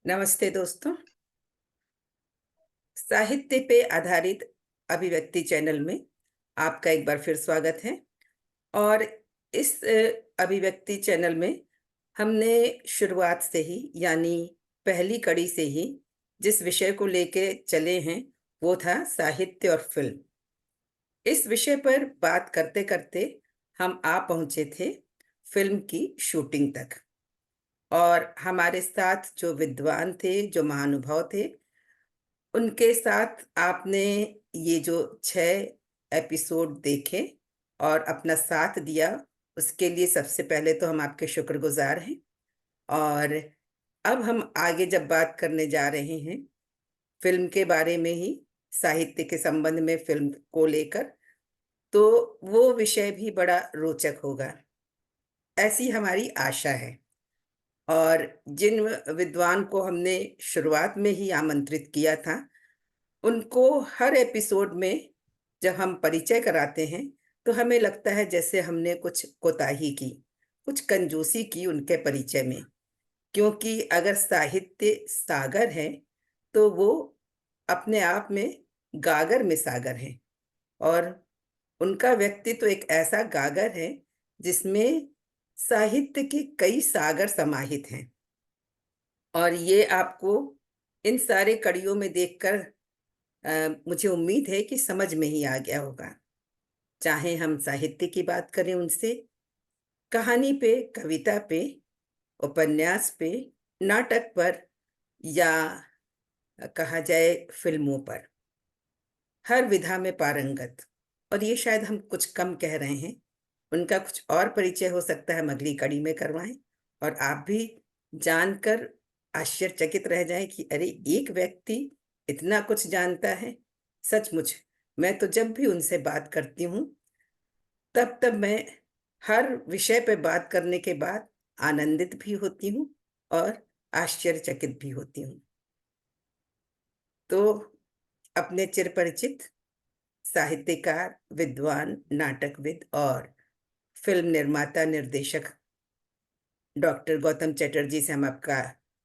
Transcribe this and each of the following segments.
नमस्ते दोस्तों। साहित्य पे आधारित अभिव्यक्ति चैनल में आपका एक बार फिर स्वागत है। और इस अभिव्यक्ति चैनल में हमने शुरुआत से ही यानी पहली कड़ी से ही जिस विषय को लेके चले हैं वो था साहित्य और फिल्म। इस विषय पर बात करते करते हम आ पहुंचे थे फिल्म की शूटिंग तक। और हमारे साथ जो विद्वान थे, जो महानुभाव थे, उनके साथ आपने ये जो 6 एपिसोड देखे और अपना साथ दिया, उसके लिए सबसे पहले तो हम आपके शुक्रगुज़ार हैं। और अब हम आगे जब बात करने जा रहे हैं फ़िल्म के बारे में ही, साहित्य के संबंध में फ़िल्म को लेकर, तो वो विषय भी बड़ा रोचक होगा, ऐसी हमारी आशा है। और जिन विद्वान को हमने शुरुआत में ही आमंत्रित किया था, उनको हर एपिसोड में जब हम परिचय कराते हैं, तो हमें लगता है जैसे हमने कुछ कोताही की, कुछ कंजूसी की उनके परिचय में। क्योंकि अगर साहित्य सागर है, तो वो अपने आप में गागर में सागर हैं। और उनका व्यक्तित्व एक ऐसा गागर है, जिसमें साहित्य के कई सागर समाहित हैं। और ये आपको इन सारे कड़ियों में देखकर मुझे उम्मीद है कि समझ में ही आ गया होगा। चाहे हम साहित्य की बात करें उनसे, कहानी पे, कविता पे, उपन्यास पे, नाटक पर या कहा जाए फ़िल्मों पर, हर विधा में पारंगत। और ये शायद हम कुछ कम कह रहे हैं, उनका कुछ और परिचय हो सकता है हम अगली कड़ी में करवाएँ और आप भी जानकर आश्चर्यचकित रह जाएँ कि अरे! एक व्यक्ति इतना कुछ जानता है। सचमुच मैं तो जब भी उनसे बात करती हूँ, तब मैं हर विषय पे बात करने के बाद आनंदित भी होती हूँ और आश्चर्यचकित भी होती हूँ। तो अपने चिरपरिचित साहित्यकार, विद्वान, नाटकविद और फ़िल्म निर्माता, निर्देशक डॉक्टर गौतम चटर्जी से हम आपका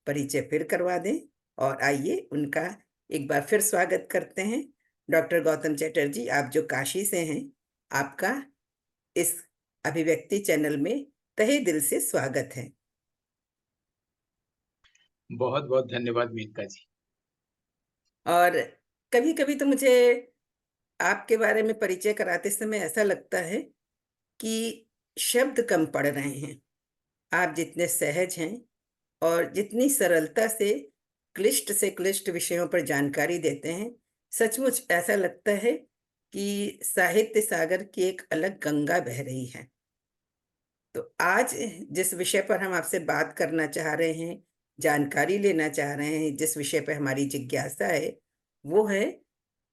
परिचय फिर करवा दें। और आइए उनका एक बार फिर स्वागत करते हैं। डॉक्टर गौतम चटर्जी, आप जो काशी से हैं, आपका इस अभिव्यक्ति चैनल में तहे दिल से स्वागत है। बहुत बहुत धन्यवाद मेनका जी। और कभी-कभी तो मुझे आपके बारे में परिचय कराते समय ऐसा लगता है कि शब्द कम पड़ रहे हैं। आप जितने सहज हैं और जितनी सरलता से क्लिष्ट विषयों पर जानकारी देते हैं, सचमुच ऐसा लगता है कि साहित्य सागर की एक अलग गंगा बह रही है। तो आज जिस विषय पर हम आपसे बात करना चाह रहे हैं, जानकारी लेना चाह रहे हैं, जिस विषय पे हमारी जिज्ञासा है, वो है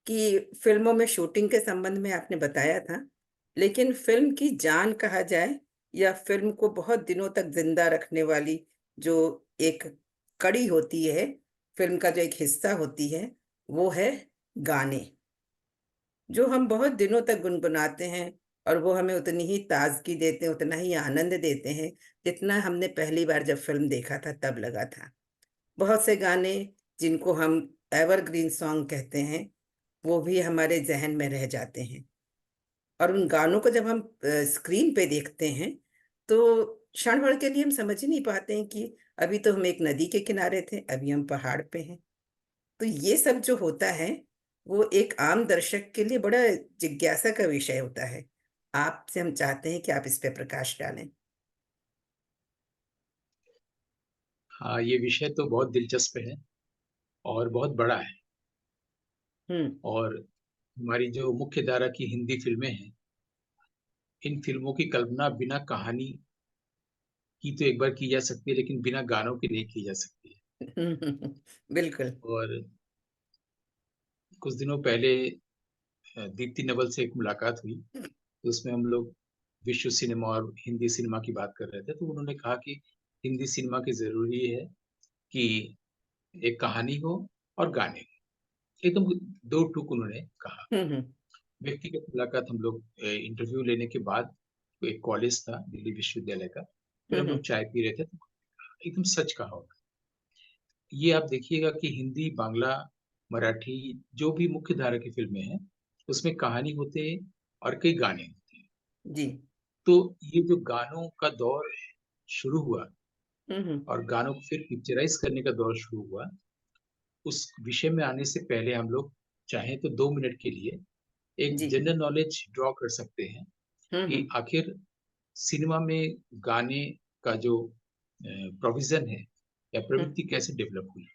कि फ़िल्मों में शूटिंग के संबंध में आपने बताया था, लेकिन फ़िल्म की जान कहा जाए या फ़िल्म को बहुत दिनों तक ज़िंदा रखने वाली जो एक कड़ी होती है, फ़िल्म का जो एक हिस्सा होती है, वो है गाने, जो हम बहुत दिनों तक गुनगुनाते हैं और वो हमें उतनी ही ताज़गी देते हैं, उतना ही आनंद देते हैं, जितना हमने पहली बार जब फ़िल्म देखा था तब लगा था। बहुत से गाने जिनको हम एवरग्रीन सॉन्ग कहते हैं, वो भी हमारे ज़हन में रह जाते हैं। और उन गानों को जब हम स्क्रीन पे देखते हैं, तो क्षण भर के लिए हम समझ ही नहीं पाते हैं कि अभी तो हम एक नदी के किनारे थे, अभी हम पहाड़ पे हैं। तो ये सब जो होता है, वो एक आम दर्शक के लिए बड़ा जिज्ञासा का विषय होता है। आपसे हम चाहते हैं कि आप इस पे प्रकाश डालें। हाँ, ये विषय तो बहुत दिलचस्प है और बहुत बड़ा है। हुँ, और हमारी जो मुख्य धारा की हिंदी फ़िल्में हैं, इन फ़िल्मों की कल्पना बिना कहानी की तो एक बार की जा सकती है, लेकिन बिना गानों के नहीं की जा सकती है। बिल्कुल। और कुछ दिनों पहले दीप्ति नवल से एक मुलाकात हुई, तो उसमें हम लोग विश्व सिनेमा और हिंदी सिनेमा की बात कर रहे थे, तो उन्होंने कहा कि हिंदी सिनेमा की ज़रूरी है कि एक कहानी हो और गाने हों। एकदम 2 टूक उन्होंने कहा। हुँ, हुँ। व्यक्तिगत मुलाकात हम लोग इंटरव्यू लेने के बाद एक कॉलेज था दिल्ली विश्वविद्यालय का, फिर हुँ, हम हुँ। लोग चाय पी रहे थे, तो एकदम सच कहा उन्होंने। ये आप देखिएगा कि हिंदी, बांग्ला, मराठी जो भी मुख्य धारा की फिल्में हैं, उसमें कहानी होते हैं और कई गाने होते हैं। जी। तो ये जो गानों का दौर शुरू हुआ हम्म। और गानों को फिर पिक्चराइज करने का दौर शुरू हुआ, उस विषय में आने से पहले हम लोग चाहें तो 2 मिनट के लिए एक जी। जनरल नॉलेज ड्रॉ कर सकते हैं कि हम्म। आखिर सिनेमा में गाने का जो प्रोविजन है या हम्म। प्रवृत्ति कैसे डेवलप हुई।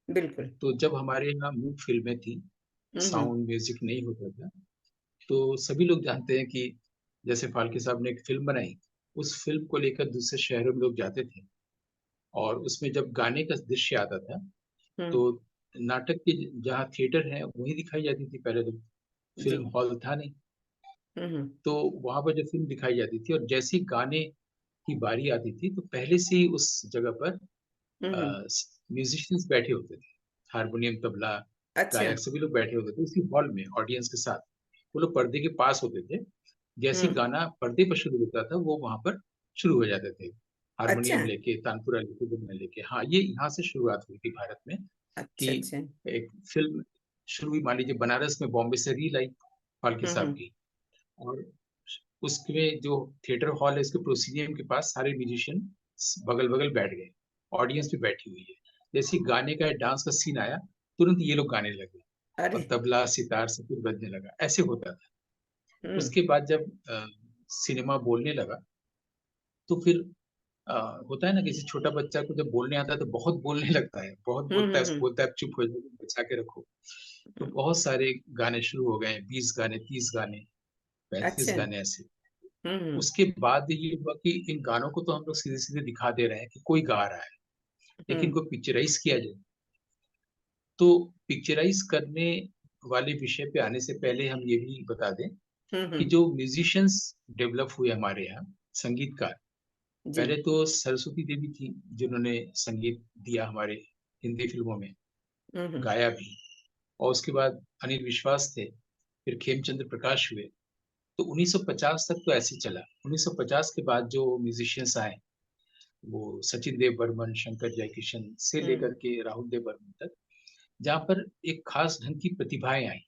बिल्कुल। तो जब हमारे यहाँ मूक फिल्में थी, हम्म। साउंड म्यूजिक नहीं होता था, तो सभी लोग जानते हैं कि जैसे फाल्के साहब ने एक फिल्म बनाई, उस फिल्म को लेकर दूसरे शहरों में लोग जाते थे और उसमें जब गाने का दृश्य आता था हम्म। तो नाटक के जहाँ थिएटर है वहीं दिखाई जाती थी पहले तो, जी। फिल्म हॉल था नहीं। हम्म। तो वहां पर जब फिल्म दिखाई जाती थी और जैसे ही गाने की बारी आती थी तो पहले से ही उस जगह पर हम्म। म्यूजिशियंस बैठे होते थे, हारमोनियम, तबला, अच्छा। गायक सभी लोग बैठे होते थे उसी हॉल में ऑडियंस के साथ। वो लोग पर्दे के पास होते थे, जैसे ही हम्म। गाना पर्दे पर शुरू होता था वो वहां पर शुरू हो जाते थे, अच्छा। हारमोनियम लेके, तानपुरा लेके, दुर्मल लेके। हाँ, ये यहाँ से शुरुआत हुई थी भारत में कि अच्छा। अच्छा। एक फिल्म शुरू हुई, मान लीजिए बनारस में, बॉम्बे से रील आई फाल्के साहब हम्म। की, और उसमें जो थिएटर हॉल है उसके प्रोसीनियम के पास सारे म्यूजिशियन बगल बगल बैठ गए, ऑडियंस भी बैठी हुई है। जैसे ही गाने का डांस का सीन आया, तुरंत ये लोग गाने लगे अरे। और तबला सितार सब कुछ बजने लगा, ऐसे होता था। हम्म। उसके बाद जब सिनेमा बोलने लगा तो फिर अ, होता है ना, किसी छोटा बच्चा को जब बोलने आता है तो बहुत बोलने लगता है, बहुत बोलता है, उसको हम्म। बोलता है चुप हो जाओ, बचा के रखो। तो हम्म। बहुत सारे गाने शुरू हो गए, 20 गाने, 30 गाने, पैंतीस अच्छा। गाने ऐसे। हम्म। उसके बाद ये हुआ कि इन गानों को तो हम लोग सीधे सीधे दिखा दे रहे हैं कि कोई गा रहा है, लेकिन हम्म। इनको पिक्चराइज किया जाए। तो पिक्चराइज करने वाले विषय पे आने से पहले हम ये भी बता दें कि हम्म। जो म्यूजिशियंस डेवलप हुए हमारे यहाँ, संगीतकार, जी। पहले तो सरस्वती देवी थी जिन्होंने संगीत दिया हमारे हिंदी फिल्मों में, हम्म। गाया भी। और उसके बाद अनिल विश्वास थे, फिर खेमचंद्र प्रकाश हुए। तो 1950 तक तो ऐसे ही चला। 1950 के बाद जो म्यूजिशियंस आए, वो सचिन देव बर्मन, शंकर जयकिशन से हम्म। लेकर के राहुल देव बर्मन तक, जहाँ पर एक खास ढंग की प्रतिभाएं आई।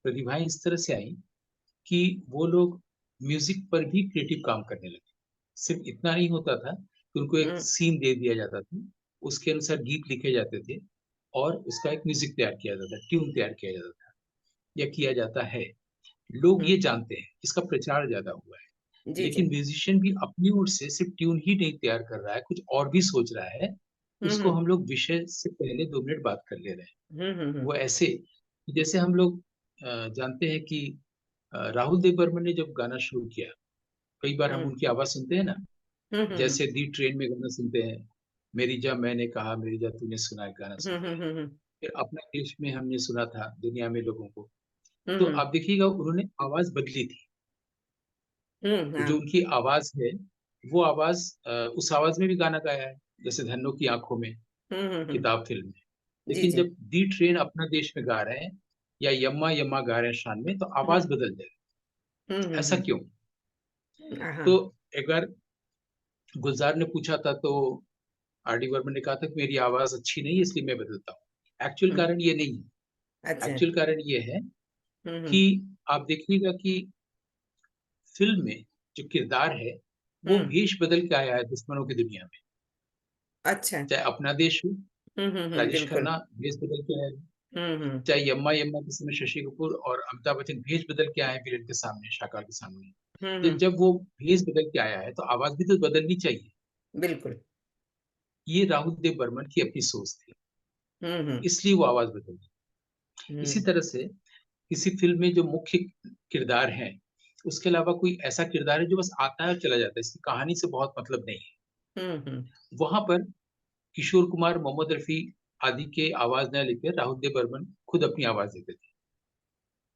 प्रतिभाएं इस तरह से आई कि वो लोग म्यूजिक पर भी क्रिएटिव काम करने लगे। सिर्फ इतना नहीं होता था कि उनको एक हम्म। सीन दे दिया जाता था, उसके अनुसार गीत लिखे जाते थे और उसका एक म्यूजिक तैयार किया जाता था, ट्यून तैयार किया जाता था या किया जाता है। लोग ये हम्म। जानते हैं, इसका प्रचार ज्यादा हुआ है। जी। जी। लेकिन म्यूजिशियन भी अपनी ओर से सिर्फ ट्यून ही नहीं तैयार कर रहा है, कुछ और भी सोच रहा है। उसको हम्म। हम लोग विषय से पहले 2 मिनट बात कर ले रहे हैं। हम्म। वो ऐसे कि जैसे हम लोग जानते हैं कि राहुल देव बर्मन ने जब गाना शुरू किया, कई बार हम हम्म। उनकी आवाज सुनते हैं ना, हम्म। जैसे दी ट्रेन में गाना सुनते हैं, मेरी जा मैंने कहा, मेरी जा तूने सुना, एक गाना सुनते हैं। हम्म। फिर अपना देश में हमने सुना था, दुनिया में लोगों को। तो हम्म। आप देखिएगा उन्होंने आवाज बदली थी। तो जो हाँ। उनकी आवाज है, वो आवाज उस आवाज में भी गाना गाया है, जैसे धन्नो की आंखों में, हम्म। किताब फिल्म में। जी। लेकिन जी। जब दी ट्रेन अपना देश में गा रहे हैं या यम्मा यम्मा गा रहे हैं शान में, तो आवाज हम्म। बदल जाए। ऐसा हम्म। क्यों? हाँ। तो एक बार गुलजार ने पूछा था, तो आर डी बर्मन ने कहा था कि मेरी आवाज अच्छी नहीं है इसलिए मैं बदलता हूँ। एक्चुअल हम्म। कारण ये नहीं है। अच्छा। एक्चुअल कारण ये है कि हम्म। आप देखिएगा कि फिल्म में जो किरदार है वो हम्म। भेष बदल के आया है दुश्मनों की दुनिया में। अच्छा। चाहे अपना देश हो, राजेश बिल्कुल। खन्ना भेष बदल के आया है, हम्म। चाहे यम्मा यम्मा के समय शशि कपूर और अमिताभ बच्चन भेष बदल के आए हैं विलेन के सामने, शाका के सामने। तो हम्म। जब वो भेष बदल के आया है तो आवाज भी तो बदलनी चाहिए। बिल्कुल। ये राहुल देव बर्मन की अपनी सोच थी, हम्म। इसलिए वो आवाज बदली। इसी हम्म। तरह से किसी फिल्म में जो मुख्य किरदार है, उसके अलावा कोई ऐसा किरदार है जो बस आता है और चला जाता है, इसकी कहानी से बहुत मतलब नहीं है, हम्म। वहां पर किशोर कुमार, मोहम्मद रफी आदि के आवाज न लेकर राहुल देव बर्मन खुद अपनी आवाज देते थे।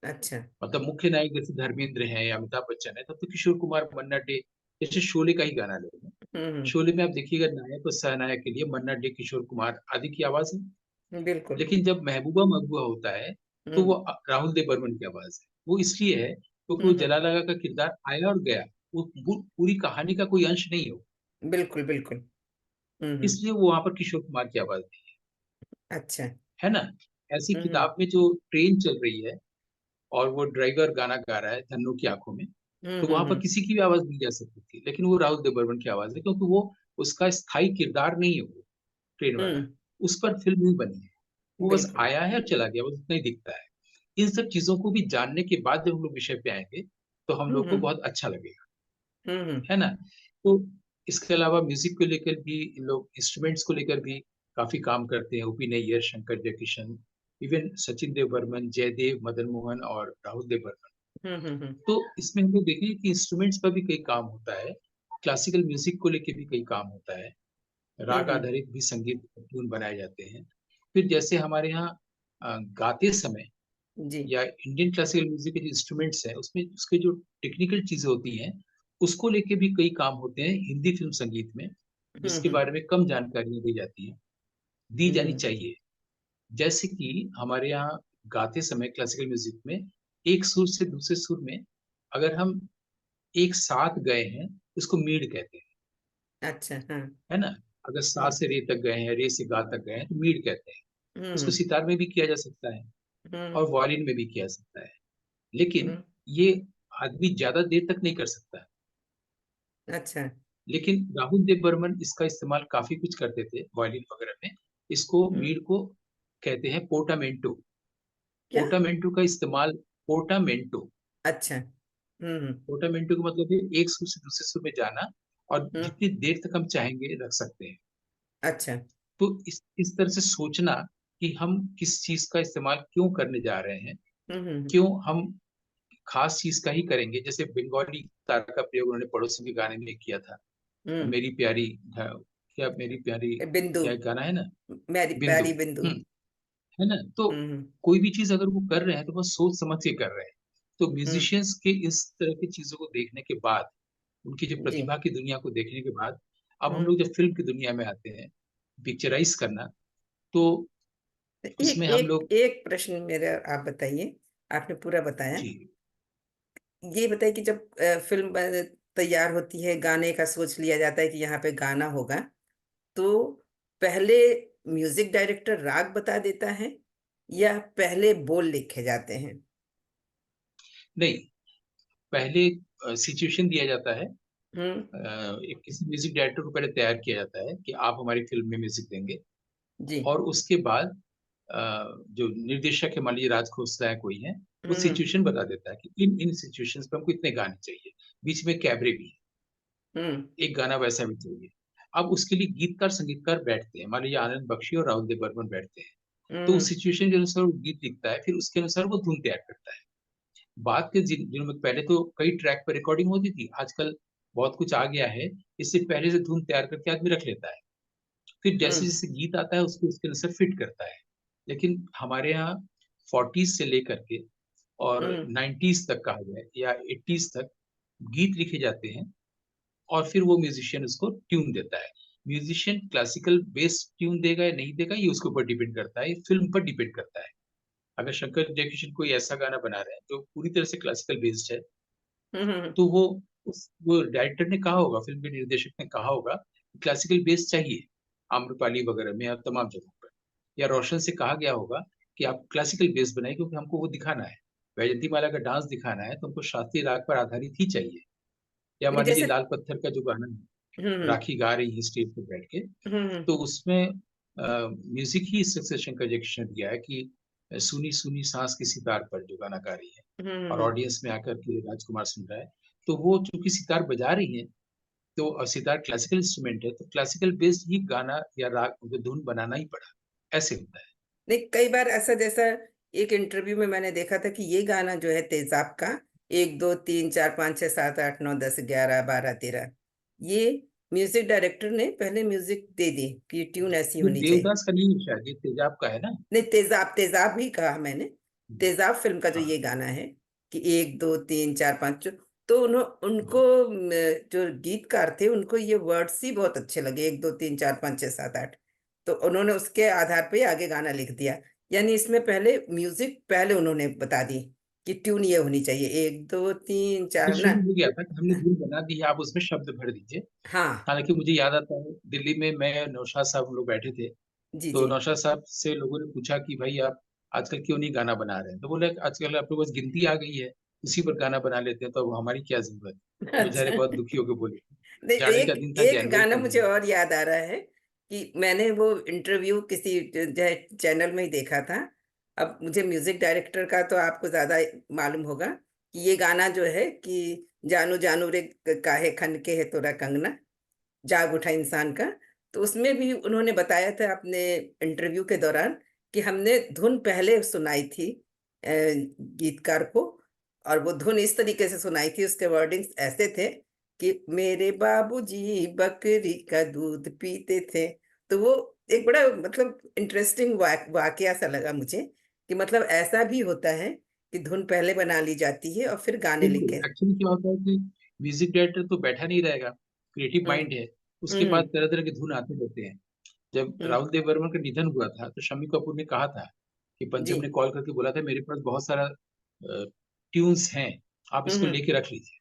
अच्छा। मतलब मुख्य नायक जैसे धर्मेंद्र है या अमिताभ बच्चन है, तब तो किशोर कुमार, मन्ना डे, जैसे शोले का ही गाना ले लें। हम्म। शोले में आप देखिएगा नायक और सहनायक के लिए मन्ना डे, किशोर कुमार आदि की आवाज है। बिल्कुल। लेकिन जब महबूबा महबूबा होता है तो वो हम्म। राहुल देव बर्मन की आवाज है। वो इसलिए है क्योंकि वो हम्म। जलालागा का किरदार आया और गया, वो पूरी कहानी का कोई अंश नहीं हो, बिल्कुल। बिल्कुल। हम्म। इसलिए वो वहां पर किशोर कुमार की आवाज दी। अच्छा। है ना? ऐसी हम्म किताब में जो ट्रेन चल रही है और वो ड्राइवर गाना गा रहा है धन्नो की आंखों में, हम्म तो वहां पर हम्म किसी की भी आवाज नहीं जा सकती थी, लेकिन वो राहुल देव बर्मन की आवाज है, क्योंकि वो उसका स्थायी किरदार नहीं है वो ट्रेन वाला, हम्म, उस पर फिल्म नहीं बनी है, वो बस बिल्कुल। आया है और चला गया, बस उतना ही दिखता है। इन सब चीजों को भी जानने के बाद जब हम लोग विषय पे आएंगे तो हम लोग को हम्म बहुत अच्छा लगेगा, हम्म है ना? तो इसके अलावा म्यूजिक को लेकर भी इन लोग इंस्ट्रूमेंट्स को लेकर भी काफी काम करते हैं, ओपी नैयर, शंकर जयकिशन, इवन सचिन देव बर्मन, जयदेव, मदन मोहन और राहुल देव बर्मन। हम्म। तो इसमें हम लोग देखेंगे कि इंस्ट्रूमेंट्स पर भी कई काम होता है, क्लासिकल म्यूजिक को लेके भी कई काम होता है, राग हम्म, आधारित भी संगीत ट्यून बनाए जाते हैं। फिर जैसे हमारे यहाँ गाते समय जी। या इंडियन क्लासिकल म्यूजिक के जो इंस्ट्रूमेंट्स हैं उसमें उसके जो टेक्निकल चीजें होती हैं उसको लेके भी कई काम होते हैं हिंदी फिल्म संगीत में, जिसके हम्म बारे में कम जानकारियां दी जाती हैं, दी जानी हम्म चाहिए। जैसे कि हमारे यहाँ गाते समय क्लासिकल म्यूजिक में एक सुर से दूसरे सुर में अगर हम एक साथ गए हैं उसको मीड कहते हैं, अच्छा। हाँ। है ना? अगर सा हम्म से रे तक गए हैं, रे से गा तक गए हैं तो मीड कहते हैं। उसको हम्म सितार में भी किया जा सकता है हम्म और वायलिन में भी किया जा सकता है, लेकिन हम्म, ये आदमी ज्यादा देर तक नहीं कर सकता। अच्छा। लेकिन राहुल देव बर्मन इसका इस्तेमाल काफी कुछ करते थे वायलिन वगैरह में। इसको हम्म, मीड को कहते हैं पोर्टामेंटो। क्या? पोर्टामेंटो का इस्तेमाल, पोर्टामेंटो, अच्छा। पोर्टामेंटो का मतलब है एक सुर से दूसरे सुर में जाना, और हम्म, जितनी देर तक हम चाहेंगे रख सकते हैं। अच्छा। तो इस तरह से सोचना कि हम किस चीज का इस्तेमाल क्यों करने जा रहे हैं, हम्म क्यों हम खास चीज का ही करेंगे। जैसे बंगाली तार का प्रयोग उन्होंने पड़ोसी के गाने में किया था, हम्म मेरी प्यारी, क्या मेरी प्यारी, बिंदु, क्या एक गाना है ना, मेरी बिंदु। प्यारी बिंदु। है ना? तो हम्म कोई भी चीज अगर वो कर रहे हैं तो बस सोच समझ के कर रहे हैं। तो हम्म म्यूजिशियंस के इस तरह की चीजों को देखने के बाद, उनकी जो जी। प्रतिभा की दुनिया को देखने के बाद, अब हम हम्म, लोग जब फिल्म की दुनिया में आते हैं पिक्चराइज करना, तो तो एक उसमें हम एक लोग, एक प्रश्न मेरा, आप बताइए। आपने पूरा बताया। जी ये बताइए कि जब फिल्म तैयार होती है, गाने का सोच लिया जाता है कि यहाँ पे गाना होगा, तो पहले म्यूजिक डायरेक्टर राग बता देता है या पहले बोल लिखे जाते हैं? नहीं, पहले सिचुएशन दिया जाता है, हम्म एक किसी म्यूजिक डायरेक्टर को पहले तैयार किया जाता है कि आप हमारी फिल्म में म्यूजिक देंगे, जी। और उसके बाद अ, जो निर्देशक है, मान लीजिए राज खोसला है कोई है, वो हम्म सिचुएशन बता देता है कि इन इन सिचुएशंस पे हमको इतने गाने चाहिए, बीच में कैबरे भी है, हम्म एक गाना वैसा भी चाहिए। अब उसके लिए गीतकार संगीतकार बैठते हैं, मान लीजिए आनंद बख्शी और राहुल देव बर्मन बैठते हैं, तो उस हम्म सिचुएशन के अनुसार वो गीत लिखता है, फिर उसके अनुसार वो धुन तैयार करता है। बात के दिनों में पहले तो कई ट्रैक पर रिकॉर्डिंग होती थी, आजकल बहुत कुछ आ गया है, इससे पहले से धुन तैयार करके आदमी रख लेता है, फिर जैसे हम्म जैसे गीत आता है उसको उसके अनुसार फिट करता है। लेकिन हमारे यहाँ 40s से लेकर के और हम्म 90s तक कहा जाए या 80s तक गीत लिखे जाते हैं, और फिर वो म्यूजिशियन उसको ट्यून देता है। म्यूजिशियन क्लासिकल बेस्ड ट्यून देगा या नहीं देगा ये उसके ऊपर डिपेंड करता है, ये फिल्म पर डिपेंड करता है। अगर शंकर जयकिशन कोई ऐसा गाना बना रहे हैं जो पूरी तरह से क्लासिकल बेस्ड है, हम्म तो वो डायरेक्टर ने कहा होगा, फिल्म के निर्देशक ने कहा होगा क्लासिकल बेस चाहिए आम्रपाली वगैरह में और तमाम जगहों पर, या रोशन से कहा गया होगा कि आप क्लासिकल बेस बनाइए क्योंकि हमको वो दिखाना है, वैजयंती माला का डांस दिखाना है तो हमको शास्त्रीय राग पर आधारित ही चाहिए। या नहीं, मान लीजिए जैसे। लाल पत्थर का जो गाना है, हम्म राखी गा रही है स्टेज पर बैठ के, हम्म तो उसमें म्यूजिक ही इस तरह से शंकर जयकिशन ने दिया है कि सुनी सुनी सांस की सितार पर जो गाना गा रही है, और हम्म ऑडियंस में आकर के राजकुमार सुन रहा है, तो वो चूंकि सितार बजा रही है, तो सितार क्लासिकल इंस्ट्रूमेंट है, तो क्लासिकल बेस्ड ही गाना या राग जो धुन बनाना ही पड़ा, ऐसे होता है। नहीं, कई बार ऐसा, जैसा एक इंटरव्यू में मैंने देखा था कि ये गाना जो है तेजाब का, 1 2 3 4 5 6 7 8 9 10 11 12 13, ये म्यूजिक डायरेक्टर ने पहले म्यूजिक दे दी कि ट्यून ऐसी ये होनी चाहिए। देवदास का नहीं है शायद, ये तेजाब का है ना? नहीं, तेजाब, तेजाब ही कहा मैंने। तेजाब फिल्म का जो ये हाँ गाना है कि 1 2 3 4 5, तो उनको जो गीतकार थे उनको ये वर्ड्स ही बहुत अच्छे लगे, 1 2 3 4 5 6 7 8, तो उन्होंने उसके आधार पे आगे गाना लिख दिया। यानी इसमें पहले म्यूजिक पहले उन्होंने बता दी कि ट्यून ये होनी चाहिए, 1 2 3 4 फिर ना। शुरू हो गया था कि हमने धुन बना दी है, आप उसमें शब्द भर दीजिए। हाँ। हालांकि मुझे याद आता है दिल्ली में मैं और नौशाद साहब हम लोग बैठे थे, जी तो जी। नौशाद साहब से लोगों ने पूछा कि भाई आप आजकल क्यों नहीं गाना बना रहे हैं? तो बोले आजकल आपके पास गिनती आ गई है, उसी पर गाना बना लेते हैं, तो अब हमारी क्या जरूरत है? बेचारे अच्छा। बहुत दुखी होकर बोले। नहीं, जाने का एक दिन था एक जनवरी गाना का मुझे महीना। और याद आ रहा है कि मैंने वो इंटरव्यू किसी जो है चैनल में ही देखा था। अब मुझे म्यूजिक डायरेक्टर का तो आपको ज्यादा मालूम होगा कि ये गाना जो है कि जानू जानू रे काहे खन के है तोरा कंगना, जाग उठा इंसान का। तो उसमें भी उन्होंने बताया था अपने इंटरव्यू के दौरान कि हमने धुन पहले सुनाई थी गीतकार को, और वो धुन इस तरीके से सुनाई थी, उसके वर्डिंग्स ऐसे थे कि मेरे बाबूजी बकरी का दूध पीते थे। तो वो एक बड़ा मतलब इंटरेस्टिंग वाकया सा लगा मुझे कि मतलब ऐसा भी होता है कि धुन पहले बना ली जाती है और फिर गाने बिल्कुल, लिखे। एक्चुअली क्या होता है कि म्यूजिक डायरेक्टर तो बैठा नहीं रहेगा, क्रिएटिव हम्म माइंड है, उसके पास हम्म तरह तरह के धुन आते रहते हैं। जब हम्म। राहुल देव वर्मा का निधन हुआ था तो शम्मी कपूर ने कहा था कि जी। पंचम ने कॉल करके बोला था मेरे पास बहुत सारा ट्यून्स हैं, आप इसको हम्म लेके रख लीजिए।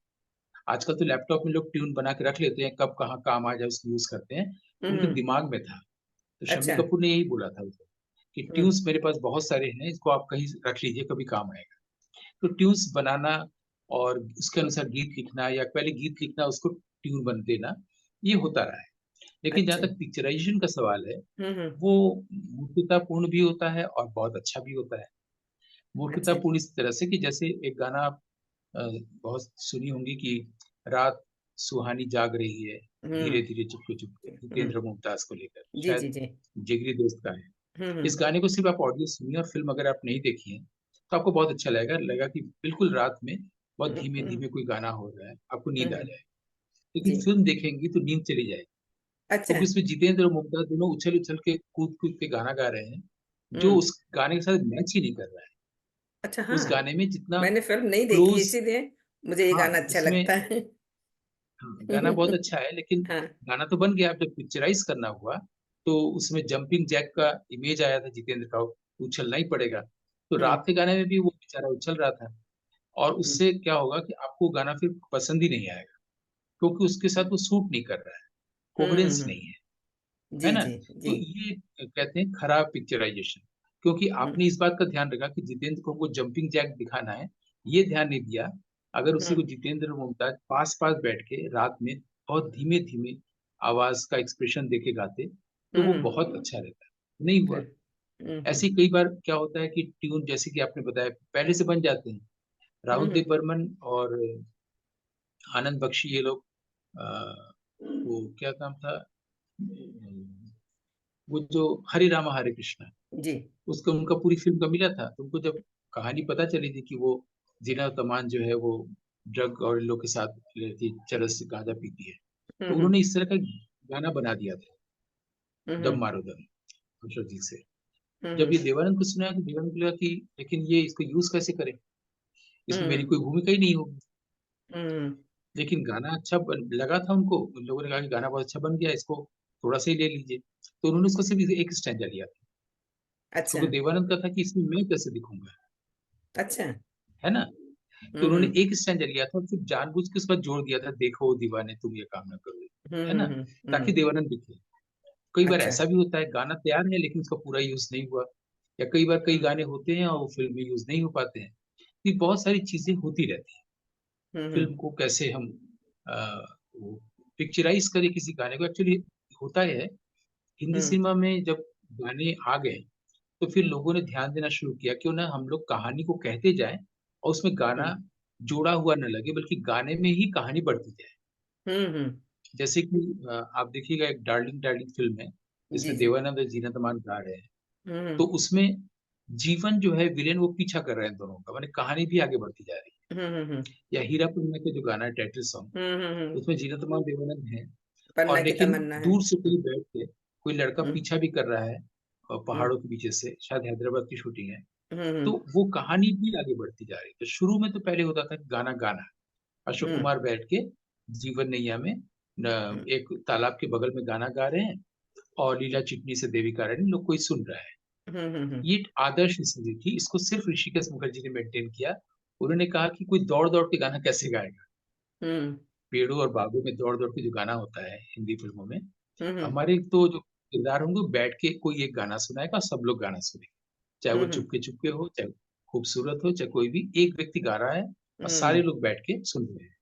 आजकल तो लैपटॉप में लोग ट्यून बना के रख लेते हैं, कब कहाँ काम आ जाए उसको यूज करते हैं। उनके हम्म। दिमाग में था। तो शम्मी अच्छा। कपूर ने यही बोला था उसे कि हम्म ट्यून्स मेरे पास बहुत सारे हैं, इसको आप कहीं रख लीजिए, कभी काम आएगा। तो ट्यून्स बनाना और उसके अनुसार गीत लिखना या पहले गीत लिखना उसको ट्यून बन देना, ये होता रहा है। लेकिन जहाँ अच्छा। तक पिक्चराइजेशन का सवाल है, हम्म। वो मूर्खतापूर्ण भी होता है और बहुत अच्छा भी होता है। अच्छा। मूर्खतापूर्ण इस तरह से कि जैसे एक गाना आप अ, बहुत सुनी होंगी कि रात सुहानी जाग रही है, धीरे हम्म धीरे चुपके चुपके, हम्म। जितेंद्र मुमताज को लेकर, जी शायद जी जी। जिगरी दोस्त का है। इस हम्म। गाने को सिर्फ आप ऑडियो सुनिए और फिल्म अगर आप नहीं देखी है तो आपको बहुत अच्छा लगेगा कि बिल्कुल रात में बहुत धीमे हम्म। धीमे कोई गाना हो रहा है, आपको नींद आ हम्म। जाए। लेकिन जी। फिल्म देखेंगी तो नींद चली जाएगी, अच्छा। क्योंकि उसमें जितेंद्र और मुमताज दोनों उछल उछल के कूद कूद के गाना गा रहे हैं, जो हम्म। उस गाने के साथ मैच ही नहीं कर रहा है। अच्छा। उस हाँ, गाने में जितना मैंने फिल्म नहीं देखी क्लोज, इसीलिए मुझे ये हाँ गाना अच्छा उसमें, लगता है। हाँ गाना बहुत अच्छा है, लेकिन हाँ। गाना तो बन गया। अब जब पिक्चराइज करना हुआ तो उसमें जंपिंग जैक का इमेज आया था जितेंद्र का, उछलना ही पड़ेगा। तो हम्म रात के गाने में भी वो बेचारा उछल रहा था, और हम्म उससे क्या होगा कि आपको गाना फिर पसंद ही नहीं आएगा, क्योंकि उसके साथ वो सूट नहीं कर रहा है, कोहेरेंस हम्म। नहीं है जी ना? जी तो जी। ये कहते हैं खराब पिक्चराइजेशन, क्योंकि हम्म आपने इस बात का ध्यान रखा कि जितेंद्र को वो जंपिंग जैक दिखाना है, ये ध्यान नहीं दिया। अगर उसी को हम्म जितेंद्र और मुमताज पास पास बैठ के रात में बहुत धीमे धीमे आवाज का एक्सप्रेशन देके गाते तो वो हम्म। बहुत अच्छा रहता। नहीं हुआ। हम्म ऐसे ही कई बार क्या होता है कि ट्यून जैसे कि आपने बताया पहले से बन जाते हैं। राहुल हम्म। देव बर्मन और आनंद बख्शी ये लोग, अ, वो क्या नाम था, वो जो हरे रामा हरे कृष्णा, जी। उसका उनका पूरी फिल्म का मिला था। तो उनको जब कहानी पता चली थी कि वो जीना तमान जो है वो ड्रग और इन लोग के साथ रहती, चरस गांजा पीती है, तो हम्म। उन्होंने इस तरह का गाना बना दिया था, दम हम्म मारो दम, अशोक जी से। जब हम्म। ये देवानंद को सुना तो देवानंद को लगा कि लेकिन ये इसको यूज कैसे करें, इसमें मेरी हम्म कोई भूमिका ही नहीं होगी। हम्म। लेकिन गाना अच्छा लगा था उनको, उन लोगों ने कहा कि गाना बहुत अच्छा बन गया, इसको थोड़ा सा ही ले लीजिए। तो उन्होंने उसको सिर्फ एक स्टैंजा लिया था, अच्छा। क्योंकि देवानंद का था कि इसमें मैं कैसे दिखूंगा, अच्छा। है ना? तो उन्होंने हम्म एक स्टैंजा लिया था और फिर जानबूझ के उसके बाद जोड़ दिया था, देखो दीवाने तुम ये काम ना करो, है ना? ताकि हम्म। देवानंद दिखे। कई बार अच्छा। ऐसा भी होता है गाना तैयार है लेकिन उसका पूरा यूज नहीं हुआ, या कई बार कई हम्म गाने होते हैं और वो फिल्म में यूज नहीं हो पाते हैं। ये बहुत सारी चीजें होती रहती हैं। हम्म फिल्म को कैसे हम पिक्चराइज करें किसी गाने को, एक्चुअली होता है हिंदी हम्म सिनेमा में जब गाने आ गए तो फिर लोगों ने ध्यान देना शुरू किया क्यों ना हम लोग कहानी को कहते जाएं और उसमें गाना हम्म जोड़ा हुआ न लगे, बल्कि गाने में ही कहानी बढ़ती जाए। हम्म। जैसे कि आप देखिएगा एक डार्लिंग डार्लिंग फिल्म है जी जिसमें जी। देवानंद और जीनत अमान गा रहे हैं। तो हम्म उसमें जीवन जो है विलेन वो पीछा कर रहे हैं दोनों का, माने कहानी भी आगे बढ़ती जा रही हम्म। है। या हीरा पूर्णिमा का जो गाना है टाइटल सॉन्ग, हम्म। उसमें जीनत अमान देवानंद है, पन्ना और की लेकिन तमन्ना है। दूर से कोई बैठ के कोई लड़का हम्म पीछा भी कर रहा है, और हम्म पहाड़ों के पीछे से शायद हैदराबाद की शूटिंग है। तो हम्म वो कहानी भी आगे बढ़ती जा रही है। तो शुरू में तो पहले होता था गाना गाना, अशोक हम्म कुमार बैठ के जीवन नैया में एक तालाब के बगल में गाना गा रहे हैं, और लीला चिटनी से देविका रानी लोग कोई सुन रहा है। हम्म। ये एक आदर्श स्थिति थी, इसको सिर्फ ऋषिकेश मुखर्जी ने मेंटेन किया। उन्होंने कहा कि कोई दौड़ दौड़ के गाना कैसे गाएगा, हम्म पेड़ों और बागों में दौड़ दौड़ के जो गाना होता है हिंदी फिल्मों में, हम्म हमारे तो जो किरदार होंगे, बैठ के कोई एक गाना सुनाएगा, सब लोग गाना सुनेंगे। चाहे वो हम्म चुपके-चुपके हो, चाहे खूबसूरत हो, चाहे कोई भी, एक व्यक्ति गा रहा है और सारे हम्म लोग बैठ के सुन रहे हैं।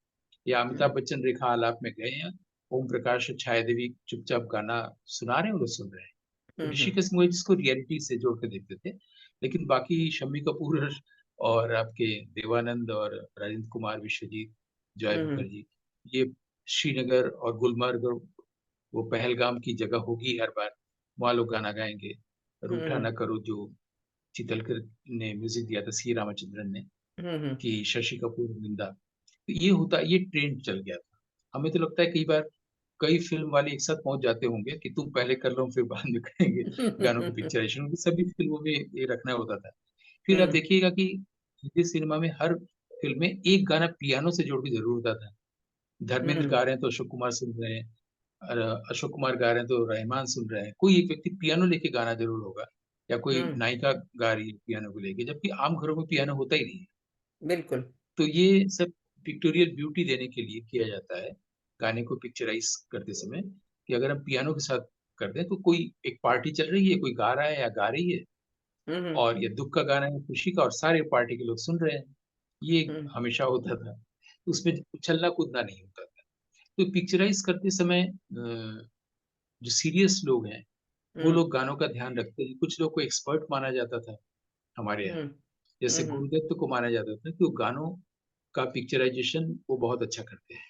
या हम्म अमिताभ बच्चन रेखा आलाप में गए हैं, ओम प्रकाश और छाया देवी चुपचाप गाना सुना रहे हैं और वो सुन रहे हैं। तो ऋषि हम्म कपूर जिसको रियलिटी से जोड़ के देखते थे। लेकिन बाकी शम्मी कपूर और आपके देवानंद और राजेंद्र कुमार, विश्वजीत, जॉय हम्म मुखर्जी, ये श्रीनगर और गुलमर्ग और वो पहलगाम की जगह होगी हर बार, वहाँ लोग गाना गाएंगे। रूठा हम्म ना करो, जो चितलकर ने म्यूजिक दिया था, सी रामचंद्रन ने, हम्म कि शशि कपूर जिंदा। तो ये ट्रेंड चल गया था। हमें तो लगता है कई बार कई फिल्म वाले एक साथ पहुंच जाते होंगे कि तुम पहले कर लो, फिर बाद में करेंगे गानों की पिक्चराइजेशन, क्योंकि सभी फिल्मों में ये रखना होता था। फिर आप हम्म देखिएगा कि हिंदी सिनेमा में हर फिल्म में एक गाना पियानो से जोड़ के जरूर होता था। धर्मेंद्र हम्म गा रहे हैं तो अशोक कुमार सुन रहे हैं, और अशोक कुमार गा रहे हैं तो रहमान सुन रहे हैं, कोई एक व्यक्ति पियानो लेके गाना जरूर होगा, या कोई हम्म, नायिका गा रही है पियानो को लेके, जबकि आम घरों में पियानो होता ही नहीं है। बिल्कुल। तो ये सब पिक्टोरियल ब्यूटी देने के लिए किया जाता है गाने को पिक्चराइज करते समय, कि अगर हम पियानो के साथ कर दें तो कोई एक पार्टी चल रही है, कोई गा रहा है या गा रही है, हम्म और ये दुख का गाना है, खुशी का, और सारे पार्टी के लोग सुन रहे हैं। ये हम्म हमेशा होता था। उसमें उछलना कूदना नहीं होता था। तो पिक्चराइज करते समय जो सीरियस लोग हैं, वो हम्म लोग गानों का ध्यान रखते हैं। कुछ लोग को एक्सपर्ट माना जाता था हमारे यहाँ, हम्म जैसे हम्म गुरुदत्त को माना जाता था कि वो गानों का पिक्चराइजेशन वो बहुत अच्छा करते हैं।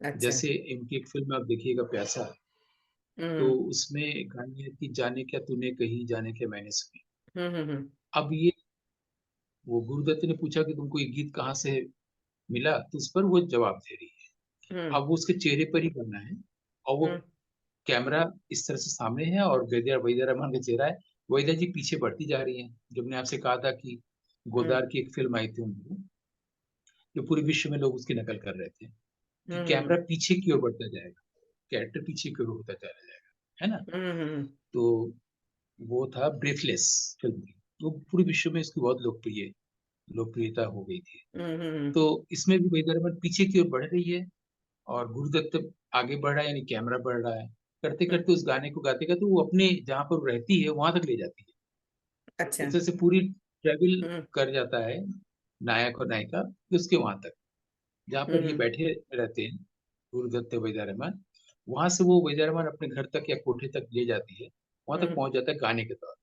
अच्छा। जैसे इनकी एक फिल्म आप देखिएगा, प्यासा, तो हम्म उसमें गाने हैं कि जाने क्या तूने कही, जाने क्या मैंने सुनी। हम्म अब ये, वो गुरुदत्त ने पूछा कि तुमको ये गीत कहाँ से मिला, तो उस पर वो जवाब दे रही है। हम्म अब वो उसके चेहरे पर ही करना है, और वो हम्म कैमरा इस तरह से सामने है और वहीदा वहीदा रहमान का चेहरा है। वहीदा जी पीछे बढ़ती जा रही हैं। जब मैंने आपसे कहा था कि हम्म गोदार की एक फिल्म आई थी उनकी, जो पूरे विश्व में लोग उसकी नकल कर रहे थे, कि कैमरा हम्म पीछे की ओर बढ़ता जाएगा, कैरेक्टर पीछे की ओर होता चला जाएगा, है ना। हम्म तो वो था ब्रेथलेस फिल्म थी, वो पूरे विश्व में इसकी बहुत लोकप्रियता हो गई थी। हम्म तो इसमें भी वहीदा रहमान पीछे की ओर बढ़ रही है, और गुरुदत्त आगे बढ़ रहा है, यानी कैमरा बढ़ रहा है। करते हम्म, करते उस गाने को गाते गाते वो अपने जहां पर वो रहती है वहां तक ले जाती है। अच्छा। इस तरह से पूरी ट्रेवल हम्म कर जाता है नायक और नायिका उसके वहां तक, जहाँ पर ये हम्म बैठे रहते हैं, गुरुदत्त वहीदा रहमान। वहां से वो वहीदा रहमान अपने घर तक या कोठे तक ले जाती है, वहां तक हम्म पहुंच जाता है गाने के दौरान।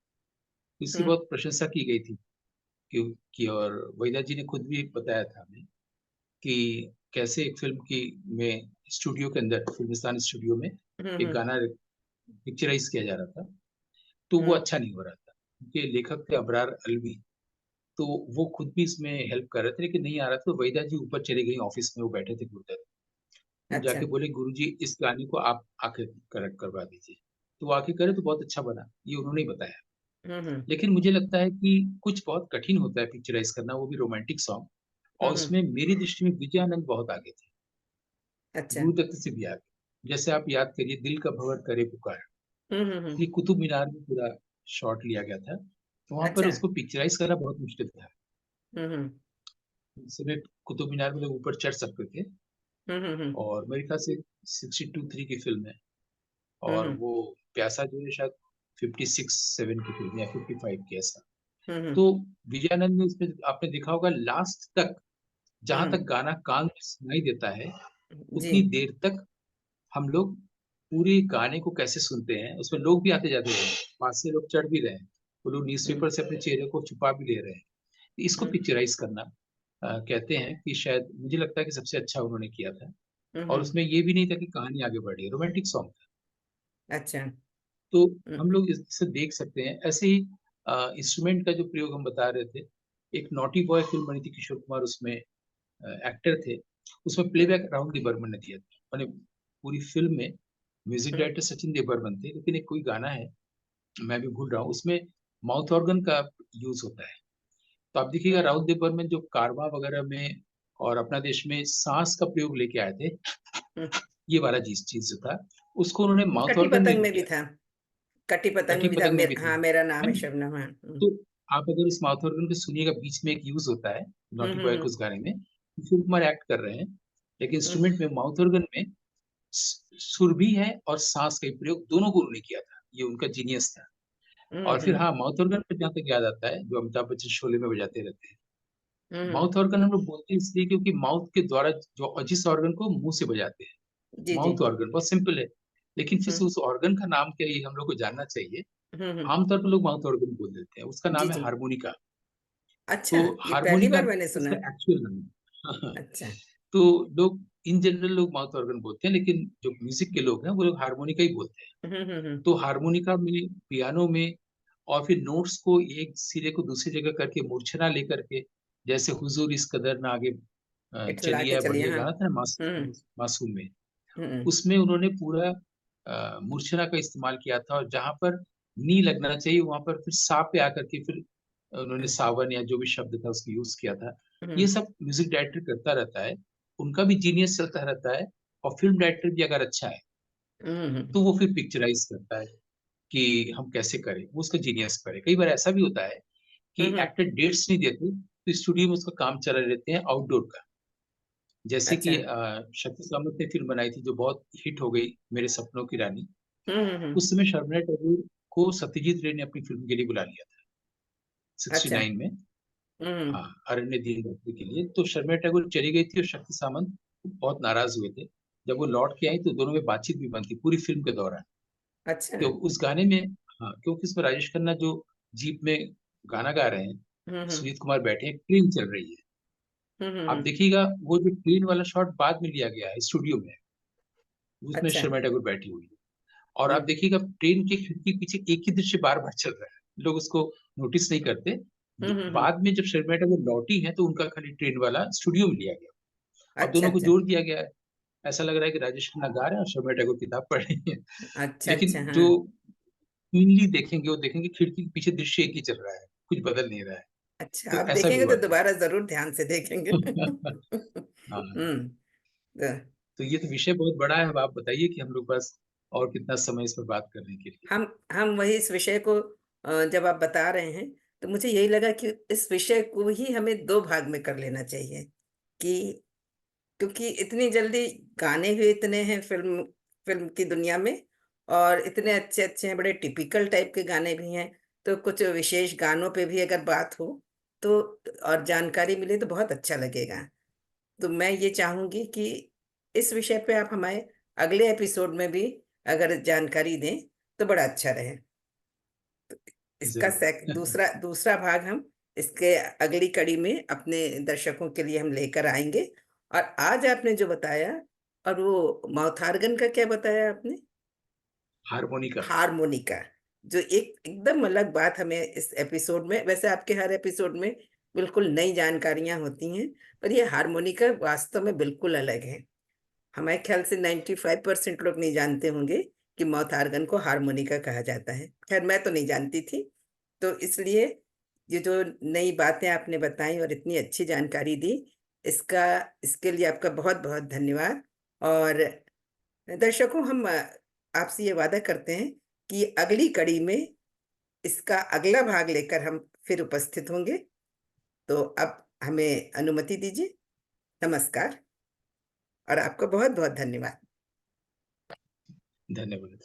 इसकी हम्म बहुत प्रशंसा की गई थी और वहीदा जी ने खुद भी बताया था हमें कि कैसे एक फिल्म की में स्टूडियो के अंदर, फिल्मिस्तान स्टूडियो में एक हम्म गाना पिक्चराइज किया जा रहा था, तो वो हम्म अच्छा नहीं हो रहा था। उनके लेखक थे अबरार अलवी, तो वो खुद भी इसमें हेल्प कर रहे थे, लेकिन नहीं आ रहा था। तो वहीदा जी ऊपर चले गई, ऑफिस में वो बैठे थे गुरुदत्त, तो अच्छा। जाके बोले गुरुजी इस गाने को आप आके करेक्ट करवा दीजिए। तो वो आके करे तो बहुत अच्छा बना, ये उन्होंने ही बताया। हम्म लेकिन मुझे लगता है कि कुछ बहुत कठिन होता है पिक्चराइज करना, वो भी रोमांटिक सॉन्ग, और हम्म उसमें मेरी दृष्टि में विजयानंद बहुत आगे थे, अच्छा। गुरुदत्त से भी आगे। जैसे आप याद करिए, दिल का भंवर करे पुकार, हम्म, ये कुतुब मीनार में पूरा शॉट लिया गया था, तो वहां पर अच्छा। उसको पिक्चराइज करना बहुत मुश्किल था। हम्म उस समय कुतुब मीनार में लोग ऊपर चढ़ सकते थे, हम्म और मेरे ख्याल से 62-3 की फिल्म है, और हम्म वो प्यासा जो है शायद 56-7 की फिल्म या 55 की, ऐसा। हम्म तो विजयानंद ने इसमें आपने देखा होगा, लास्ट तक जहां हम्म तक गाना कान में सुनाई देता है, जी। उतनी देर तक हम लोग पूरे गाने को कैसे सुनते हैं। उसमें लोग भी आते जाते हैं, पास से लोग चढ़ भी रहे हैं, वो लोग हम्म न्यूज़पेपर से अपने चेहरे को छुपा भी ले रहे हैं। इसको हम्म पिक्चराइज करना, कहते हैं कि शायद मुझे लगता है कि सबसे अच्छा उन्होंने किया था। और हम्म, उसमें ये भी नहीं था कि कहानी आगे बढ़ रही है, रोमांटिक सॉन्ग था। अच्छा। तो हम हम्म लोग इससे देख सकते हैं। ऐसे ही इंस्ट्रूमेंट का जो प्रयोग हम बता रहे थे, एक नॉटी बॉय फिल्म बनी थी, किशोर कुमार उसमें एक्टर थे। उसमें हम्म प्लेबैक राहुल देव बर्मन ने दिया था, मैंने पूरी फिल्म में म्यूजिक हम्म डायरेक्टर सचिन देव बर्मन थे, लेकिन एक कोई गाना है, मैं भी भूल रहा हूँ, उसमें माउथ ऑर्गन का यूज होता है। तो आप देखिएगा, हम्म राहुल देव बर्मन जो कारवां वगैरह में और अपना देश में सांस का प्रयोग लेके आए थे, हम्म, ये वाला चीज चीज जो था, उसको उन्होंने माउथ कटी ऑर्गन में पतंग भी में भी किया था। था। कटी पतंग कटी में भी था। पतंग में भी था, हाँ, मेरा नाम है है ना। शबनम। हाँ। तो आप अगर उस माउथ ऑर्गन को सुनिएगा, बीच में एक यूज होता है नॉटी बॉय हम्म को उस गाने में, किशोर कुमार एक्ट कर रहे हैं, लेकिन हम्म इंस्ट्रूमेंट में माउथ ऑर्गन में सुर भी है और सांस का प्रयोग दोनों को उन्होंने किया था। ये उनका जीनियस था। और फिर हम्म हाँ, माउथ ऑर्गन पे जहाँ तक याद आता है, जो अमिताभ बच्चन शोले में बजाते रहते हैं। हम्म। माउथ ऑर्गन हम लोग बोलते हैं इसलिए क्योंकि माउथ के द्वारा जो जिस ऑर्गन को मुंह से बजाते हैं, जी जी। माउथ ऑर्गन बहुत सिंपल है। लेकिन फिर से हम्म उस ऑर्गन का नाम क्या है, ये हम लोग को जानना चाहिए। हम्म। आमतौर पर लोग माउथ ऑर्गन बोल देते हैं, उसका जी नाम है जी। हारमोनिका। अच्छा, तो ये पहली हारमोनिका बार मैंने सुना। उसका एक्चुअल नाम है। अच्छा। तो लोग इन जनरल लोग माउथ ऑर्गन बोलते हैं, लेकिन जो म्यूजिक के लोग हैं वो लोग हारमोनिका ही बोलते हैं। हम्म। तो हारमोनिका में, पियानो में, और फिर नोट्स को एक सिरे को दूसरी जगह करके मूर्छना लेकर के, जैसे हुजूर इस कदर ना आगे इठला चलिए के या चलिए, बढ़िए हाँ। गाना था ना, हम्म मासूम में। हम्म। उसमें उन्होंने पूरा मूर्छना का इस्तेमाल किया था, और जहां पर नी लगना चाहिए वहां पर फिर सा पे आकर के फिर उन्होंने सावन या जो भी शब्द था उसको यूज किया था। ये हम्म सब म्यूजिक डायरेक्टर करता रहता है, उनका भी जीनियस चलता रहता है। और फिल्म डायरेक्टर भी अगर अच्छा है हम्म तो वो फिर पिक्चराइज करता है कि हम कैसे करें, वो उसका जीनियस करे। कई बार ऐसा भी होता है कि हम्म। एक्टर डेट्स नहीं देते, तो स्टूडियो में उसका काम चला रहते हैं आउटडोर का। जैसे कि अच्छा। शक्ति सामंत ने फिल्म बनाई थी जो बहुत हिट हो गई, मेरे सपनों की रानी। हम्म। उस समय शर्मिला टैगोर को सत्यजीत रे ने अपनी फिल्म के लिए बुला लिया था, अच्छा। 69 में। हम्म। हाँ, अरण्य दीनबंधु के लिए। तो शर्मिला टैगोर चली गई थी और शक्ति सामंत बहुत नाराज हुए थे। जब वो लौट के आई तो दोनों में बातचीत भी बंद थी पूरी फिल्म के दौरान। अच्छा। क्यों उस गाने में, हाँ, क्योंकि उसमें राजेश खन्ना जो जीप में गाना गा रहे हैं, हम्म सुजीत कुमार बैठे हैं, ट्रेन चल रही है। आप हम्म। देखिएगा वो जो ट्रेन वाला शॉट बाद में लिया गया है स्टूडियो में, उसमें अच्छा। शर्मा टैगोर बैठी हुई है। और आप हम्म देखिएगा ट्रेन के खिड़की के पीछे एक ही दृश्य बार बार चल रहा है, लोग उसको नोटिस नहीं करते। हम्म। बाद में जब शर्मा टैगोर लौटी है तो उनका खाली ट्रेन वाला स्टूडियो में लिया गया। अब अच्छा दोनों को अच्छा। जोड़ दिया गया है। ऐसा लग रहा है कि राजेश खन्ना गा रहे हैं और शर्मा टैगोर किताब पढ़ रही है। अच्छा लेकिन अच्छा। हाँ। जो क्लीनली देखेंगे वो देखेंगे खिड़की के पीछे दृश्य एक ही चल रहा है, कुछ बदल नहीं रहा है। अच्छा, तो आप ऐसा भी देखेंगे तो हुआ था। दोबारा जरूर ध्यान से देखेंगे। हाँ, तो तो ये तो विषय बहुत बड़ा है। अब आप बताइए कि हम लोग बस और कितना समय इस पर बात करने के लिए। हम वही इस विषय को, जब आप बता रहे हैं तो मुझे यही लगा कि इस विषय को ही हमें दो भाग में कर लेना चाहिए। कि क्योंकि इतनी जल्दी गाने भी इतने हैं फिल्म फिल्म की दुनिया में, और इतने अच्छे अच्छे हैं, बड़े टिपिकल टाइप के गाने भी हैं। तो कुछ विशेष गानों पे भी अगर बात हो तो और जानकारी मिले तो बहुत अच्छा लगेगा। तो मैं ये चाहूंगी कि इस विषय पे आप हमारे अगले एपिसोड में भी अगर जानकारी दें तो बड़ा अच्छा रहे। इसका जरूर। दूसरा दूसरा भाग हम इसके अगली कड़ी में अपने दर्शकों के लिए हम लेकर आएंगे। और आज आपने जो बताया, और वो माउथ ऑर्गन का क्या बताया आपने? हारमोनिका। हारमोनिका, जो एक एकदम अलग बात हमें इस एपिसोड में, वैसे आपके हर एपिसोड में बिल्कुल नई जानकारियां होती हैं, पर ये हारमोनिका वास्तव में बिल्कुल अलग है। हमारे ख्याल से 95% लोग नहीं जानते होंगे कि माउथ ऑर्गन को हारमोनिका कहा जाता है। खैर, मैं तो नहीं जानती थी। तो इसलिए ये जो नई बातें आपने बताई और इतनी अच्छी जानकारी दी, इसका इसके लिए आपका बहुत बहुत धन्यवाद। और दर्शकों, हम आपसे ये वादा करते हैं कि अगली कड़ी में इसका अगला भाग लेकर हम फिर उपस्थित होंगे। तो अब हमें अनुमति दीजिए। नमस्कार, और आपका बहुत बहुत धन्यवाद। धन्यवाद।